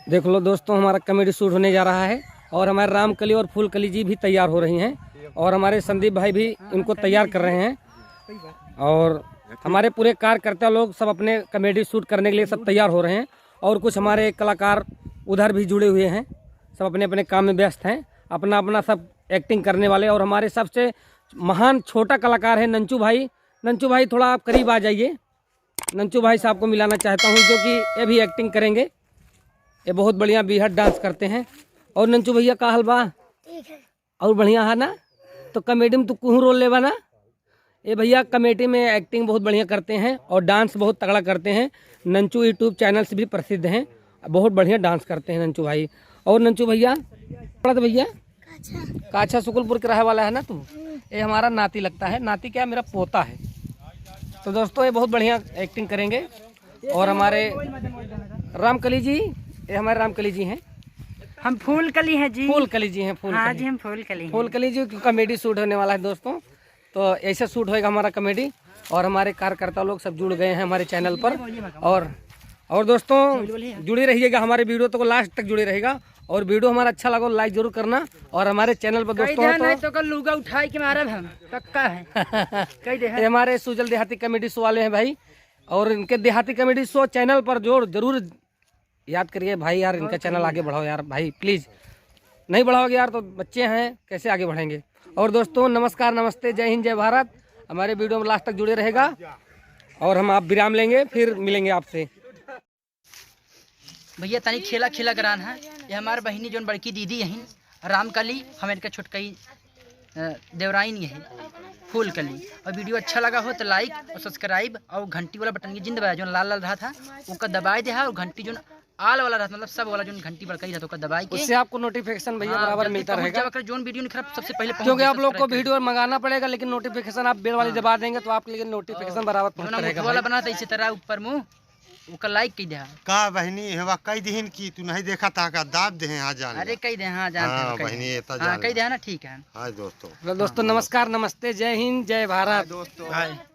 देख लो दोस्तों, हमारा कॉमेडी शूट होने जा रहा है और हमारे रामकली और फूलकली जी भी तैयार हो रही हैं और हमारे संदीप भाई भी इनको तैयार कर रहे हैं और हमारे पूरे कार्यकर्ता लोग सब अपने कॉमेडी शूट करने के लिए सब तैयार हो रहे हैं और कुछ हमारे कलाकार उधर भी जुड़े हुए हैं, सब अपने अपने काम में व्यस्त हैं, अपना अपना सब एक्टिंग करने वाले। और हमारे सबसे महान छोटा कलाकार है नंचू भाई। नंचू भाई थोड़ा आप करीब आ जाइए। नंचू भाई साहब को मिलाना चाहता हूँ जो कि ये भी एक्टिंग करेंगे। ये बहुत बढ़िया बेहद डांस करते हैं। और नंचू भैया का हलवा और बढ़िया है ना, तो कॉमेडी में तो कुहू रोल लेवा ना। ये भैया कॉमेडी में एक्टिंग बहुत बढ़िया करते हैं और डांस बहुत तगड़ा करते हैं। नंचू यूट्यूब चैनल से भी प्रसिद्ध हैं, बहुत बढ़िया डांस करते हैं नंचू भाई। और नंचू भैया पढ़त भैया काछा सुकुलपुर के रहे वाला है ना तू। ये हमारा नाती लगता है, नाती क्या मेरा पोता है। तो दोस्तों ये बहुत बढ़िया एक्टिंग करेंगे। और हमारे रामकली जी, ये हमारे रामकली जी हैं। हम फूलकली हैं जी। फूलकली जी हैं। हाँ जी, हम फूलकली। फूलकली जी कॉमेडी शूट होने वाला है दोस्तों, तो ऐसे शूट होएगा हमारा कॉमेडी। और हमारे कार्यकर्ता लोग सब जुड़ गए हैं हमारे चैनल पर। और दोस्तों जुड़े रहिएगा, हमारे वीडियो तो लास्ट तक जुड़े रहेगा। और वीडियो हमारा अच्छा लगा लाइक जरूर करना। और हमारे चैनल पर दोस्तों तो कल लुगा उठाई के मारा हम पक्का है। ये हमारे सुजल देहाती कॉमेडी शो वाले हैं भाई, और इनके देहाती कॉमेडी शो चैनल पर जरूर याद करिए भाई। यार इनका चैनल आगे बढ़ाओ यार भाई, प्लीज़। नहीं बढ़ाओगे यार तो बच्चे हैं कैसे आगे बढ़ेंगे। और दोस्तों नमस्कार, नमस्ते, जय हिंद, जय भारत। हमारे वीडियो में लास्ट तक जुड़े रहेगा और हम आप विराम लेंगे, फिर मिलेंगे आपसे। भैया तनी खेला खेला करान है। ये हमारे बहनी जो बड़की दीदी यहीं रामकली, हमारे का छोटकई देवराइन यही फूलकली। और वीडियो अच्छा लगा हो तो लाइक और सब्सक्राइब और घंटी वाला बटन की जिंद दबाया, जो लाल लाल रहा था उसका दबाए दे। और घंटी जो आल वाला रहा मतलब सब वाला जो घंटी बड़काई रहा था दबाई के, उससे आपको नोटिफिकेशन भैया बराबर मिलता रहेगा। जो वीडियो नहीं खराब सबसे पहले, क्योंकि आप लोग को वीडियो मंगाना पड़ेगा, लेकिन नोटिफिकेशन आप बेल वाली दबा देंगे तो आपके लिए नोटिफिकेशन बराबर पहुंचता रहेगा। वाला बना था इसी तरह ऊपर मुंह उसका लाइक कई दे का बहनी हवा कई दिन की तू नहीं देखा था का दाब दे आ जाने। अरे कई दे हाँ जानते बहनी ये तो हाँ कई दे ना, ठीक है। हां दोस्तों नमस्कार, नमस्ते, जय हिंद, जय भारत दोस्तों।